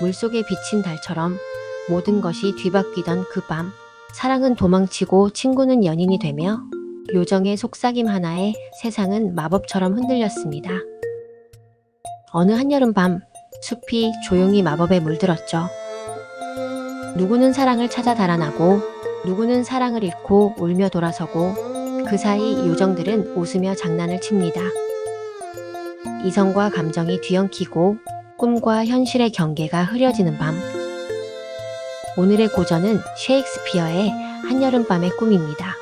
물속에 비친 달처럼 모든 것이 뒤바뀌던 그 밤, 사랑은 도망치고 친구는 연인이 되며 요정의 속삭임 하나에 세상은 마법처럼 흔들렸습니다. 어느 한여름밤, 숲이 조용히 마법에 물들었죠. 누구는 사랑을 찾아 달아나고 누구는 사랑을 잃고 울며 돌아서고 그 사이 요정들은 웃으며 장난을 칩니다. 이성과 감정이 뒤엉키고 꿈과 현실의 경계가 흐려지는 밤. 오늘의 고전은 셰익스피어의 한여름밤의 꿈입니다.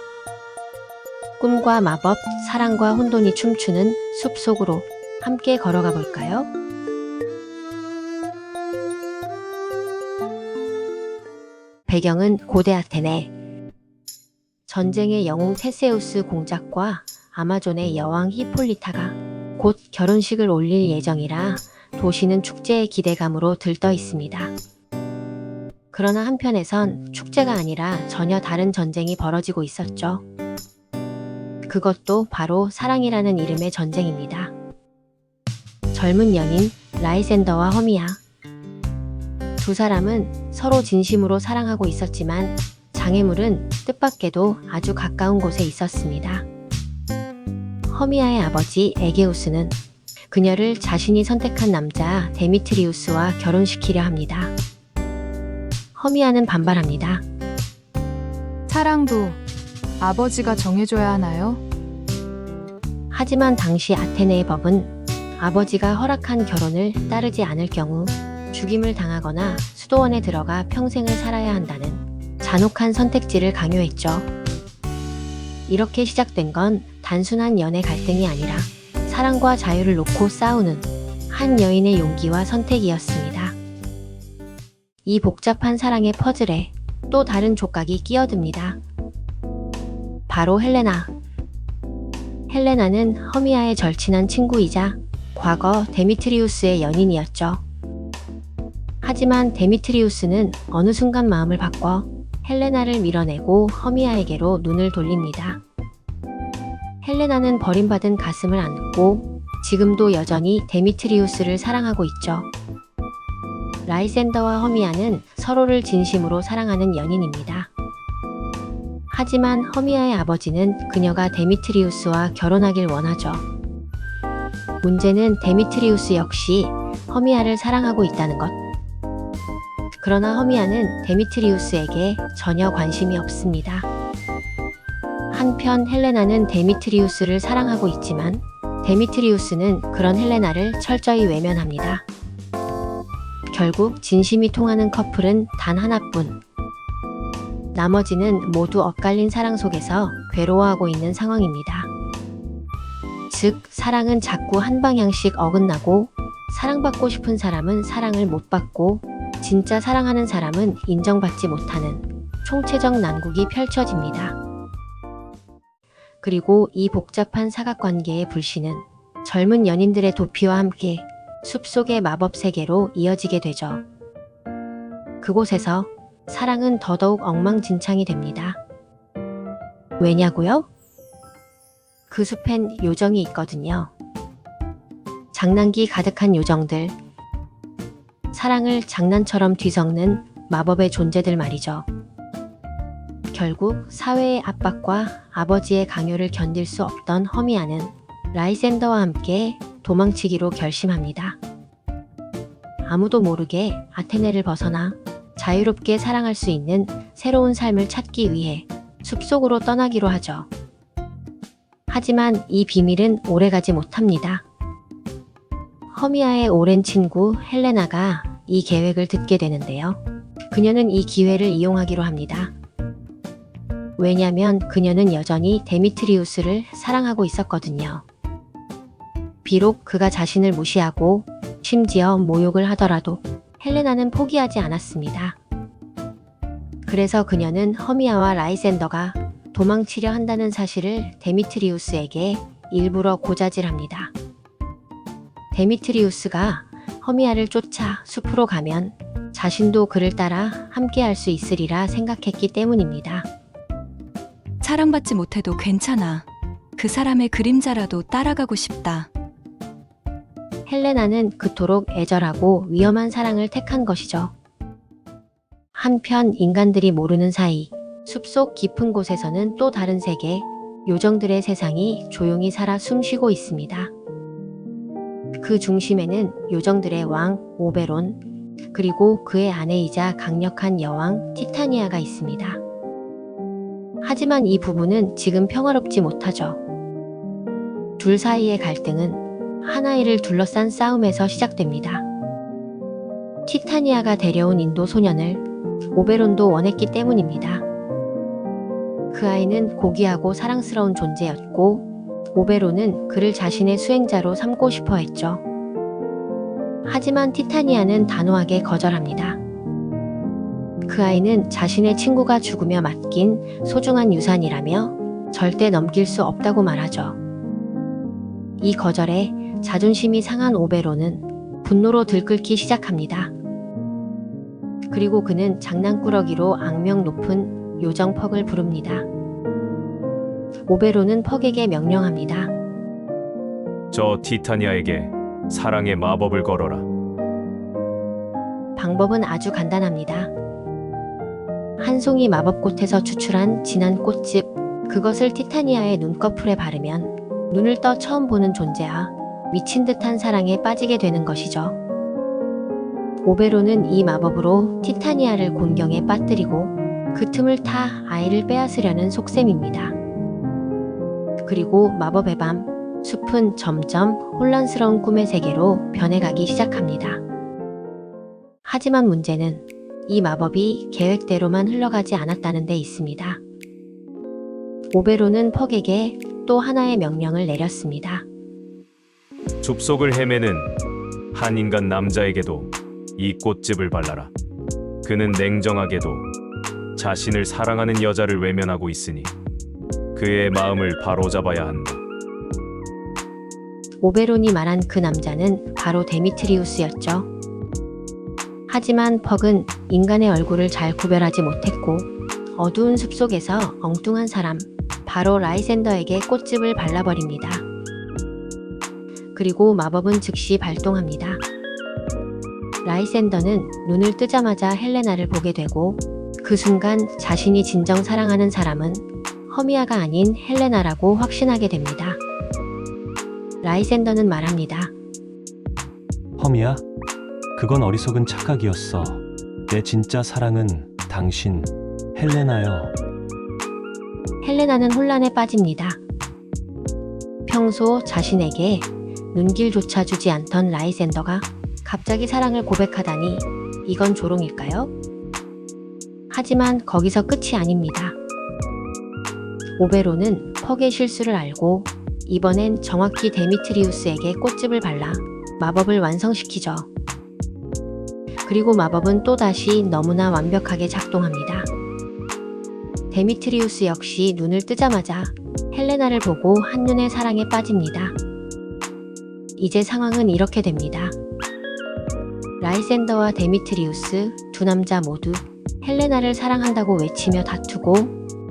꿈과 마법, 사랑과 혼돈이 춤추는 숲속으로 함께 걸어가 볼까요? 배경은 고대 아테네. 전쟁의 영웅 테세우스 공작과 아마존의 여왕 히폴리타가 곧 결혼식을 올릴 예정이라 도시는 축제의 기대감으로 들떠 있습니다. 그러나 한편에선 축제가 아니라 전혀 다른 전쟁이 벌어지고 있었죠. 그것도 바로 사랑이라는 이름의 전쟁입니다. 젊은 연인 라이센더와 허미야. 두 사람은 서로 진심으로 사랑하고 있었지만 장애물은 뜻밖에도 아주 가까운 곳에 있었습니다. 허미아의 아버지 에게우스는 그녀를 자신이 선택한 남자 데미트리우스와 결혼시키려 합니다. 허미아는 반발합니다. 사랑도 아버지가 정해줘야 하나요? 하지만 당시 아테네의 법은 아버지가 허락한 결혼을 따르지 않을 경우 죽임을 당하거나 수도원에 들어가 평생을 살아야 한다는 잔혹한 선택지를 강요했죠. 이렇게 시작된 건 단순한 연애 갈등이 아니라 사랑과 자유를 놓고 싸우는 한 여인의 용기와 선택이었습니다. 이 복잡한 사랑의 퍼즐에 또 다른 족각이 끼어듭니다. 바로 헬레나. 헬레나는 허미아의 절친한 친구이자 과거 데미트리우스의 연인이었죠. 하지만 데미트리우스는 어느 순간 마음을 바꿔 헬레나를 밀어내고 허미아에게로 눈을 돌립니다. 헬레나는 버림받은 가슴을 안고 지금도 여전히 데미트리우스를 사랑하고 있죠. 라이센더와 허미아는 서로를 진심으로 사랑하는 연인입니다. 하지만 허미아의 아버지는 그녀가 데미트리우스와 결혼하길 원하죠. 문제는 데미트리우스 역시 허미아를 사랑하고 있다는 것. 그러나 허미아는 데미트리우스에게 전혀 관심이 없습니다. 한편 헬레나는 데미트리우스를 사랑하고 있지만 데미트리우스는 그런 헬레나를 철저히 외면합니다. 결국 진심이 통하는 커플은 단 하나뿐. 나머지는 모두 엇갈린 사랑 속에서 괴로워하고 있는 상황입니다. 즉, 사랑은 자꾸 한 방향씩 어긋나고 사랑받고 싶은 사람은 사랑을 못 받고 진짜 사랑하는 사람은 인정받지 못하는 총체적 난국이 펼쳐집니다. 그리고 이 복잡한 사각관계의 불씨는 젊은 연인들의 도피와 함께 숲속의 마법 세계로 이어지게 되죠. 그곳에서 사랑은 더더욱 엉망진창이 됩니다. 왜냐고요? 그 숲엔 요정이 있거든요. 장난기 가득한 요정들. 사랑을 장난처럼 뒤섞는 마법의 존재들 말이죠. 결국 사회의 압박과 아버지의 강요를 견딜 수 없던 허미아는 라이센더와 함께 도망치기로 결심합니다. 아무도 모르게 아테네를 벗어나 자유롭게 사랑할 수 있는 새로운 삶을 찾기 위해 숲속으로 떠나기로 하죠. 하지만 이 비밀은 오래가지 못합니다. 허미아의 오랜 친구 헬레나가 이 계획을 듣게 되는데요. 그녀는 이 기회를 이용하기로 합니다. 왜냐면 그녀는 여전히 데미트리우스를 사랑하고 있었거든요. 비록 그가 자신을 무시하고 심지어 모욕을 하더라도 헬레나는 포기하지 않았습니다. 그래서 그녀는 허미아와 라이센더가 도망치려 한다는 사실을 데미트리우스에게 일부러 고자질합니다. 데미트리우스가 허미아를 쫓아 숲으로 가면 자신도 그를 따라 함께할 수 있으리라 생각했기 때문입니다. 사랑받지 못해도 괜찮아. 그 사람의 그림자라도 따라가고 싶다. 헬레나는 그토록 애절하고 위험한 사랑을 택한 것이죠. 한편 인간들이 모르는 사이 숲속 깊은 곳에서는 또 다른 세계, 요정들의 세상이 조용히 살아 숨쉬고 있습니다. 그 중심에는 요정들의 왕 오베론, 그리고 그의 아내이자 강력한 여왕 티타니아가 있습니다. 하지만 이 부부는 지금 평화롭지 못하죠. 둘 사이의 갈등은 한 아이를 둘러싼 싸움에서 시작됩니다. 티타니아가 데려온 인도 소년을 오베론도 원했기 때문입니다. 그 아이는 고귀하고 사랑스러운 존재였고 오베론은 그를 자신의 수행자로 삼고 싶어 했죠. 하지만 티타니아는 단호하게 거절합니다. 그 아이는 자신의 친구가 죽으며 맡긴 소중한 유산이라며 절대 넘길 수 없다고 말하죠. 이 거절에 자존심이 상한 오베론은 분노로 들끓기 시작합니다. 그리고 그는 장난꾸러기로 악명 높은 요정 퍽을 부릅니다. 오베론은 퍽에게 명령합니다. 저 티타니아에게 사랑의 마법을 걸어라. 방법은 아주 간단합니다. 한 송이 마법꽃에서 추출한 진한 꽃즙, 그것을 티타니아의 눈꺼풀에 바르면 눈을 떠 처음 보는 존재와 미친 듯한 사랑에 빠지게 되는 것이죠. 오베론은 이 마법으로 티타니아를 곤경에 빠뜨리고 그 틈을 타 아이를 빼앗으려는 속셈입니다. 그리고 마법의 밤, 숲은 점점 혼란스러운 꿈의 세계로 변해가기 시작합니다. 하지만 문제는 이 마법이 계획대로만 흘러가지 않았다는 데 있습니다. 오베론은 퍽에게 또 하나의 명령을 내렸습니다. 숲속을 헤매는 한 인간 남자에게도 이 꽃즙을 발라라. 그는 냉정하게도 자신을 사랑하는 여자를 외면하고 있으니 그의 마음을 바로잡아야 한다. 오베론이 말한 그 남자는 바로 데미트리우스였죠. 하지만 퍽은 인간의 얼굴을 잘 구별하지 못했고 어두운 숲속에서 엉뚱한 사람, 바로 라이센더에게 꽃즙을 발라버립니다. 그리고 마법은 즉시 발동합니다. 라이센더는 눈을 뜨자마자 헬레나를 보게 되고 그 순간 자신이 진정 사랑하는 사람은 허미아가 아닌 헬레나라고 확신하게 됩니다. 라이센더는 말합니다. 허미야, 그건 어리석은 착각이었어. 내 진짜 사랑은 당신, 헬레나요. 헬레나는 혼란에 빠집니다. 평소 자신에게 눈길조차 주지 않던 라이센더가 갑자기 사랑을 고백하다니 이건 조롱일까요? 하지만 거기서 끝이 아닙니다. 오베론은 퍽의 실수를 알고 이번엔 정확히 데미트리우스에게 꽃즙을 발라 마법을 완성시키죠. 그리고 마법은 또다시 너무나 완벽하게 작동합니다. 데미트리우스 역시 눈을 뜨자마자 헬레나를 보고 한눈에 사랑에 빠집니다. 이제 상황은 이렇게 됩니다. 라이센더와 데미트리우스 두 남자 모두 헬레나를 사랑한다고 외치며 다투고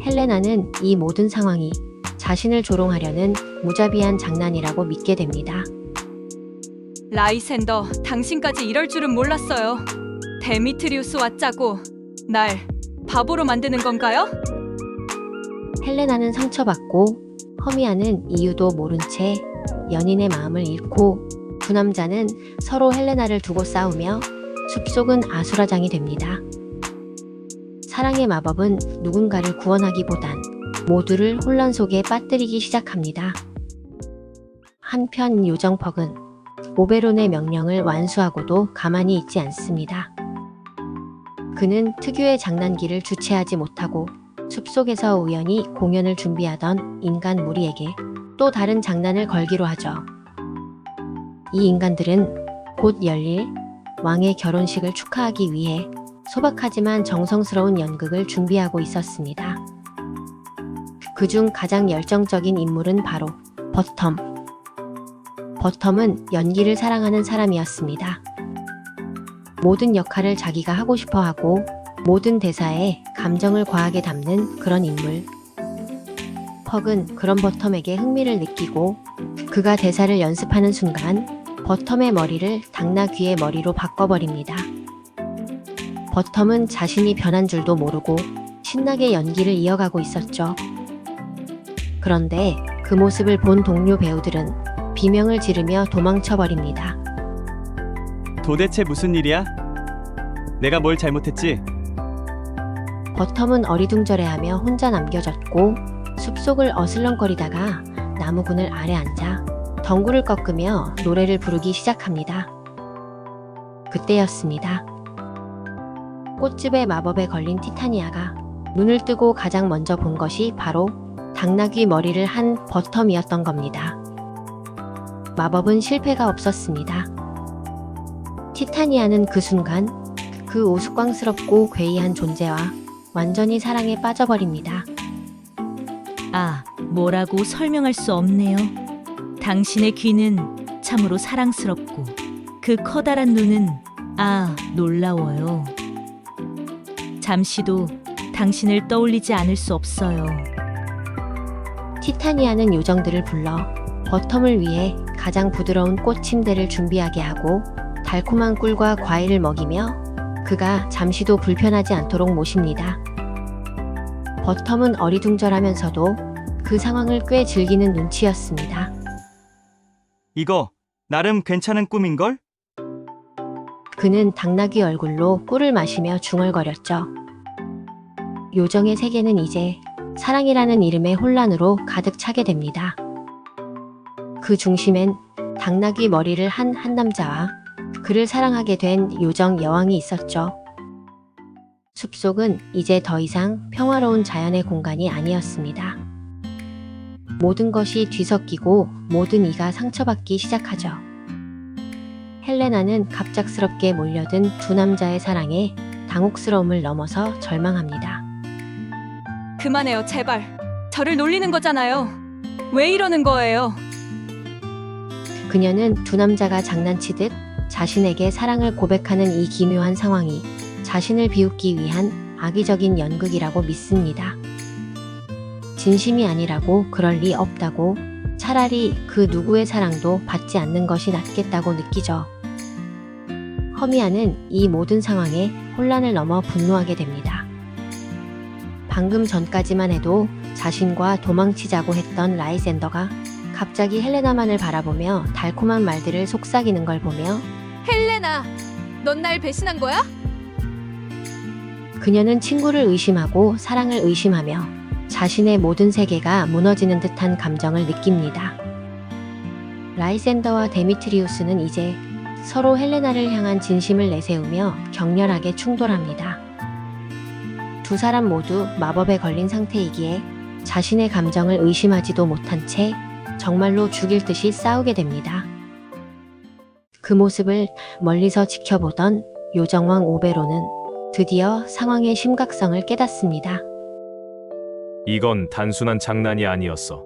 헬레나는 이 모든 상황이 자신을 조롱하려는 무자비한 장난이라고 믿게 됩니다. 라이센더, 당신까지 이럴 줄은 몰랐어요. 데미트리우스와 짜고 날 바보로 만드는 건가요? 헬레나는 상처받고 허미아는 이유도 모른 채 연인의 마음을 잃고 두 남자는 서로 헬레나를 두고 싸우며 숲속은 아수라장이 됩니다. 사랑의 마법은 누군가를 구원하기보단 모두를 혼란 속에 빠뜨리기 시작합니다. 한편 요정 퍽은 오베론의 명령을 완수하고도 가만히 있지 않습니다. 그는 특유의 장난기를 주체하지 못하고 숲속에서 우연히 공연을 준비하던 인간 무리에게 또 다른 장난을 걸기로 하죠. 이 인간들은 곧 열릴 왕의 결혼식을 축하하기 위해 소박하지만 정성스러운 연극을 준비하고 있었습니다. 그중 가장 열정적인 인물은 바로 버텀. 버텀은 연기를 사랑하는 사람이었습니다. 모든 역할을 자기가 하고 싶어 하고 모든 대사에 감정을 과하게 담는 그런 인물. 퍽은 그런 버텀에게 흥미를 느끼고 그가 대사를 연습하는 순간 버텀의 머리를 당나귀의 머리로 바꿔버립니다. 버텀은 자신이 변한 줄도 모르고 신나게 연기를 이어가고 있었죠. 그런데 그 모습을 본 동료 배우들은 비명을 지르며 도망쳐버립니다. 도대체 무슨 일이야? 내가 뭘 잘못했지? 버텀은 어리둥절해하며 혼자 남겨졌고 숲속을 어슬렁거리다가 나무그늘 아래 앉아 덩굴을 꺾으며 노래를 부르기 시작합니다. 그때였습니다. 꽃즙의 마법에 걸린 티타니아가 눈을 뜨고 가장 먼저 본 것이 바로 당나귀 머리를 한 버텀이었던 겁니다. 마법은 실패가 없었습니다. 티타니아는 그 순간 그 우스꽝스럽고 괴이한 존재와 완전히 사랑에 빠져버립니다. 아, 뭐라고 설명할 수 없네요. 당신의 귀는 참으로 사랑스럽고 그 커다란 눈은 놀라워요. 잠시도 당신을 떠올리지 않을 수 없어요. 티타니아는 요정들을 불러 버텀을 위해 가장 부드러운 꽃 침대를 준비하게 하고 달콤한 꿀과 과일을 먹이며 그가 잠시도 불편하지 않도록 모십니다. 버텀은 어리둥절하면서도 그 상황을 꽤 즐기는 눈치였습니다. 이거 나름 괜찮은 꿈인걸? 그는 당나귀 얼굴로 꿀을 마시며 중얼거렸죠. 요정의 세계는 이제 사랑이라는 이름의 혼란으로 가득 차게 됩니다. 그 중심엔 당나귀 머리를 한 남자와 그를 사랑하게 된 요정 여왕이 있었죠. 숲속은 이제 더 이상 평화로운 자연의 공간이 아니었습니다. 모든 것이 뒤섞이고 모든 이가 상처받기 시작하죠. 헬레나는 갑작스럽게 몰려든 두 남자의 사랑에 당혹스러움을 넘어서 절망합니다. 그만해요, 제발. 저를 놀리는 거잖아요. 왜 이러는 거예요? 그녀는 두 남자가 장난치듯 자신에게 사랑을 고백하는 이 기묘한 상황이 자신을 비웃기 위한 악의적인 연극이라고 믿습니다. 진심이 아니라고 그럴 리 없다고, 차라리 그 누구의 사랑도 받지 않는 것이 낫겠다고 느끼죠. 허미아는 이 모든 상황에 혼란을 넘어 분노하게 됩니다. 방금 전까지만 해도 자신과 도망치자고 했던 라이센더가 갑자기 헬레나만을 바라보며 달콤한 말들을 속삭이는 걸 보며 헬레나, 넌 날 배신한 거야? 그녀는 친구를 의심하고 사랑을 의심하며 자신의 모든 세계가 무너지는 듯한 감정을 느낍니다. 라이센더와 데미트리우스는 이제 서로 헬레나를 향한 진심을 내세우며 격렬하게 충돌합니다. 두 사람 모두 마법에 걸린 상태이기에 자신의 감정을 의심하지도 못한 채 정말로 죽일 듯이 싸우게 됩니다. 그 모습을 멀리서 지켜보던 요정왕 오베로는 드디어 상황의 심각성을 깨닫습니다. 이건 단순한 장난이 아니었어.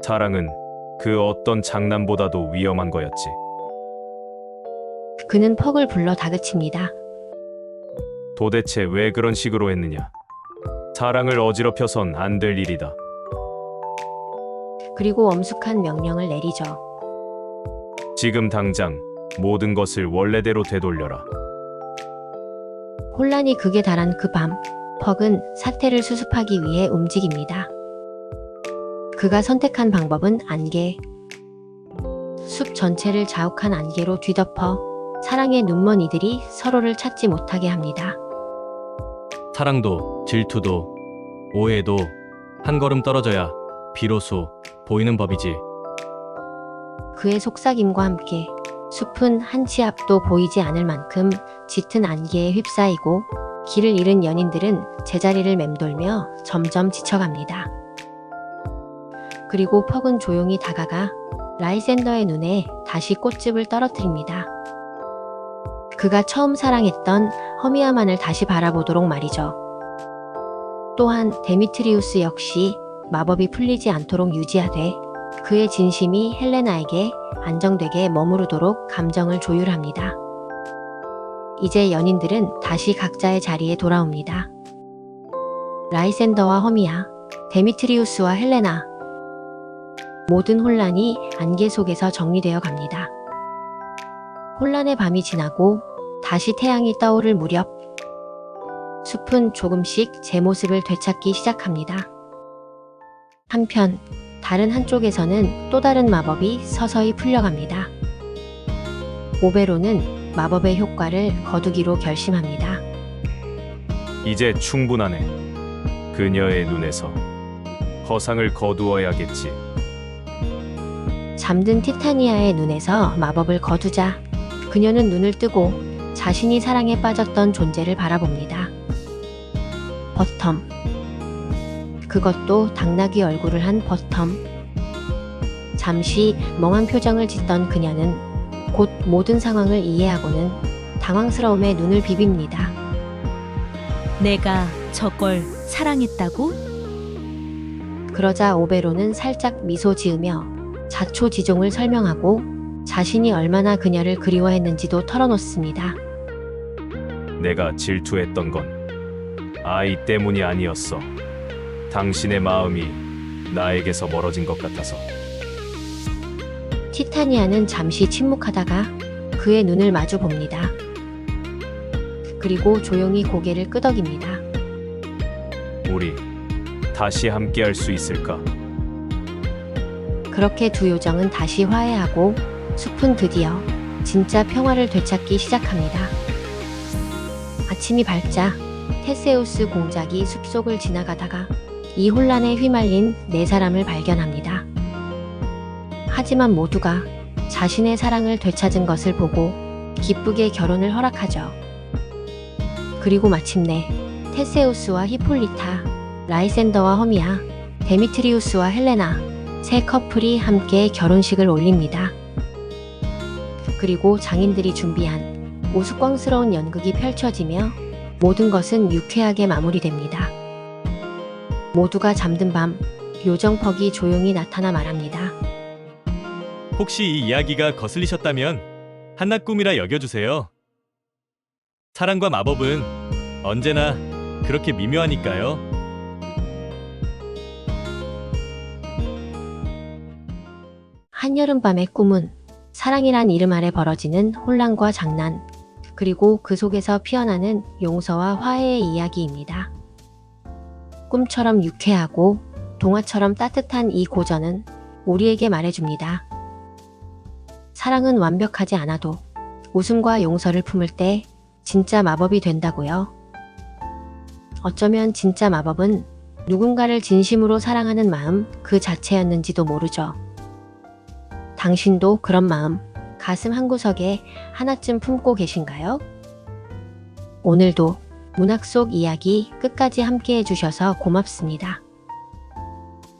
사랑은 그 어떤 장난보다도 위험한 거였지. 그는 퍽을 불러 다그칩니다. 도대체 왜 그런 식으로 했느냐? 사랑을 어지럽혀선 안 될 일이다. 그리고 엄숙한 명령을 내리죠. 지금 당장 모든 것을 원래대로 되돌려라. 혼란이 극에 달한 그 밤, 퍽은 사태를 수습하기 위해 움직입니다. 그가 선택한 방법은 안개. 숲 전체를 자욱한 안개로 뒤덮어 사랑의 눈먼 이들이 서로를 찾지 못하게 합니다. 사랑도 질투도 오해도 한 걸음 떨어져야 비로소 보이는 법이지. 그의 속삭임과 함께 숲은 한 치 앞도 보이지 않을 만큼 짙은 안개에 휩싸이고 길을 잃은 연인들은 제자리를 맴돌며 점점 지쳐갑니다. 그리고 퍽은 조용히 다가가 라이센더의 눈에 다시 꽃즙을 떨어뜨립니다. 그가 처음 사랑했던 허미아만을 다시 바라보도록 말이죠. 또한 데미트리우스 역시 마법이 풀리지 않도록 유지하되 그의 진심이 헬레나에게 안정되게 머무르도록 감정을 조율합니다. 이제 연인들은 다시 각자의 자리에 돌아옵니다. 라이센더와 허미아, 데미트리우스와 헬레나. 모든 혼란이 안개 속에서 정리되어 갑니다. 혼란의 밤이 지나고 다시 태양이 떠오를 무렵 숲은 조금씩 제 모습을 되찾기 시작합니다. 한편 다른 한쪽에서는 또 다른 마법이 서서히 풀려갑니다. 오베로는 마법의 효과를 거두기로 결심합니다. 이제 충분하네. 그녀의 눈에서 허상을 거두어야겠지. 잠든 티타니아의 눈에서 마법을 거두자 그녀는 눈을 뜨고 자신이 사랑에 빠졌던 존재를 바라봅니다. 버텀. 그것도 당나귀 얼굴을 한 버텀. 잠시 멍한 표정을 짓던 그녀는 곧 모든 상황을 이해하고는 당황스러움에 눈을 비빕니다. 내가 저걸 사랑했다고? 그러자 오베로는 살짝 미소 지으며 자초지종을 설명하고 자신이 얼마나 그녀를 그리워했는지도 털어놓습니다. 내가 질투했던 건 아이 때문이 아니었어. 당신의 마음이 나에게서 멀어진 것 같아서. 티타니아는 잠시 침묵하다가 그의 눈을 마주 봅니다. 그리고 조용히 고개를 끄덕입니다. 우리 다시 함께할 수 있을까? 그렇게 두 요정은 다시 화해하고 숲은 드디어 진짜 평화를 되찾기 시작합니다. 아침이 밝자 테세우스 공작이 숲속을 지나가다가 이 혼란에 휘말린 네 사람을 발견합니다. 하지만 모두가 자신의 사랑을 되찾은 것을 보고 기쁘게 결혼을 허락하죠. 그리고 마침내 테세우스와 히폴리타, 라이센더와 허미아, 데미트리우스와 헬레나 세 커플이 함께 결혼식을 올립니다. 그리고 장인들이 준비한 우스꽝스러운 연극이 펼쳐지며 모든 것은 유쾌하게 마무리됩니다. 모두가 잠든 밤 요정퍽이 조용히 나타나 말합니다. 혹시 이 이야기가 거슬리셨다면 한낱 꿈이라 여겨주세요. 사랑과 마법은 언제나 그렇게 미묘하니까요. 한여름밤의 꿈은 사랑이란 이름 아래 벌어지는 혼란과 장난, 그리고 그 속에서 피어나는 용서와 화해의 이야기입니다. 꿈처럼 유쾌하고 동화처럼 따뜻한 이 고전은 우리에게 말해줍니다. 사랑은 완벽하지 않아도 웃음과 용서를 품을 때 진짜 마법이 된다고요. 어쩌면 진짜 마법은 누군가를 진심으로 사랑하는 마음 그 자체였는지도 모르죠. 당신도 그런 마음 가슴 한구석에 하나쯤 품고 계신가요? 오늘도 문학 속 이야기 끝까지 함께 해주셔서 고맙습니다.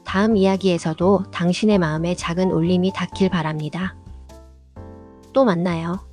다음 이야기에서도 당신의 마음에 작은 울림이 닿길 바랍니다. 또 만나요.